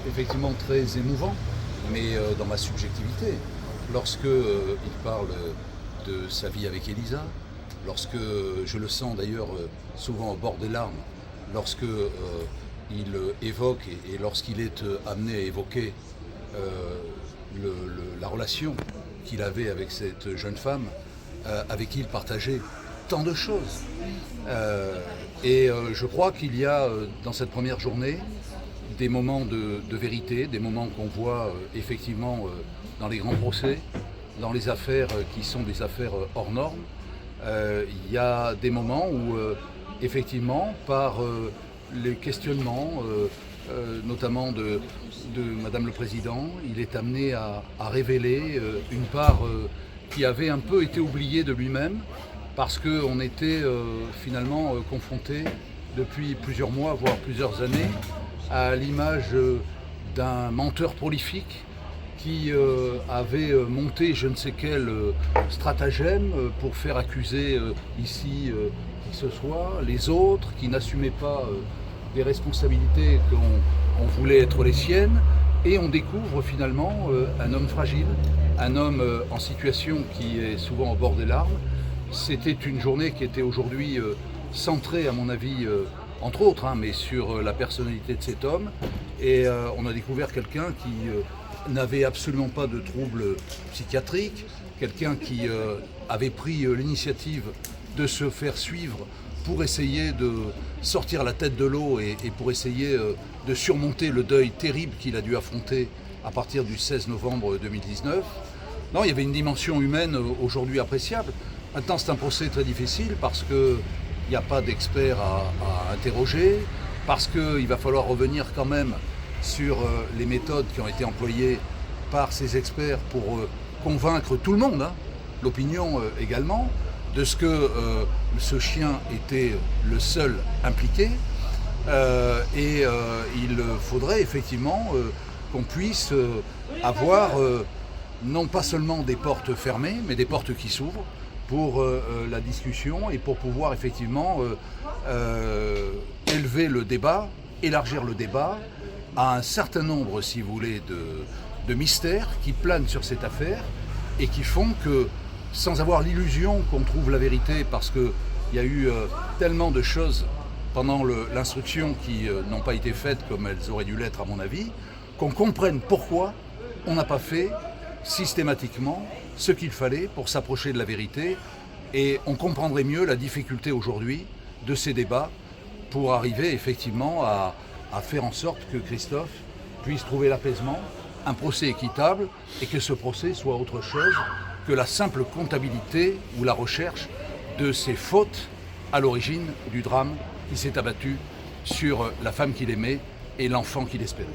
Effectivement très émouvant, mais dans ma subjectivité. Lorsque il parle de sa vie avec Elisa, lorsque je le sens d'ailleurs souvent au bord des larmes, lorsque il évoque et lorsqu'il est amené à évoquer la relation qu'il avait avec cette jeune femme, avec qui il partageait tant de choses. Je crois qu'il y a dans cette première journée des moments de vérité, des moments qu'on voit effectivement dans les grands procès, dans les affaires qui sont des affaires hors normes. Il y a des moments où effectivement par les questionnements, notamment de Madame le Président, il est amené à révéler une part qui avait un peu été oubliée de lui-même, parce qu'on était finalement confronté depuis plusieurs mois, voire plusieurs années, à l'image d'un menteur prolifique qui avait monté je ne sais quel stratagème pour faire accuser ici qui ce soit, les autres, qui n'assumaient pas des responsabilités qu'on voulait être les siennes. Et on découvre finalement un homme fragile, un homme en situation qui est souvent au bord des larmes. C'était une journée qui était aujourd'hui centrée, à mon avis, entre autres, mais sur la personnalité de cet homme. Et on a découvert quelqu'un qui n'avait absolument pas de troubles psychiatriques, quelqu'un qui avait pris l'initiative de se faire suivre pour essayer de sortir la tête de l'eau et pour essayer de surmonter le deuil terrible qu'il a dû affronter à partir du 16 novembre 2019. Non, il y avait une dimension humaine aujourd'hui appréciable. Maintenant, c'est un procès très difficile parce qu'il n'y a pas d'experts à interroger, parce qu'il va falloir revenir quand même sur les méthodes qui ont été employées par ces experts pour convaincre tout le monde, l'opinion également, de ce que ce chien était le seul impliqué. Il faudrait effectivement qu'on puisse avoir non pas seulement des portes fermées, mais des portes qui s'ouvrent pour la discussion et pour pouvoir effectivement élever le débat, élargir le débat à un certain nombre, si vous voulez, de mystères qui planent sur cette affaire et qui font que, sans avoir l'illusion qu'on trouve la vérité, parce qu'il y a eu tellement de choses pendant l'instruction qui n'ont pas été faites comme elles auraient dû l'être à mon avis, qu'on comprenne pourquoi on n'a pas fait systématiquement ce qu'il fallait pour s'approcher de la vérité, et on comprendrait mieux la difficulté aujourd'hui de ces débats pour arriver effectivement à faire en sorte que Christophe puisse trouver l'apaisement, un procès équitable, et que ce procès soit autre chose que la simple comptabilité ou la recherche de ses fautes à l'origine du drame qui s'est abattu sur la femme qu'il aimait et l'enfant qu'il espérait.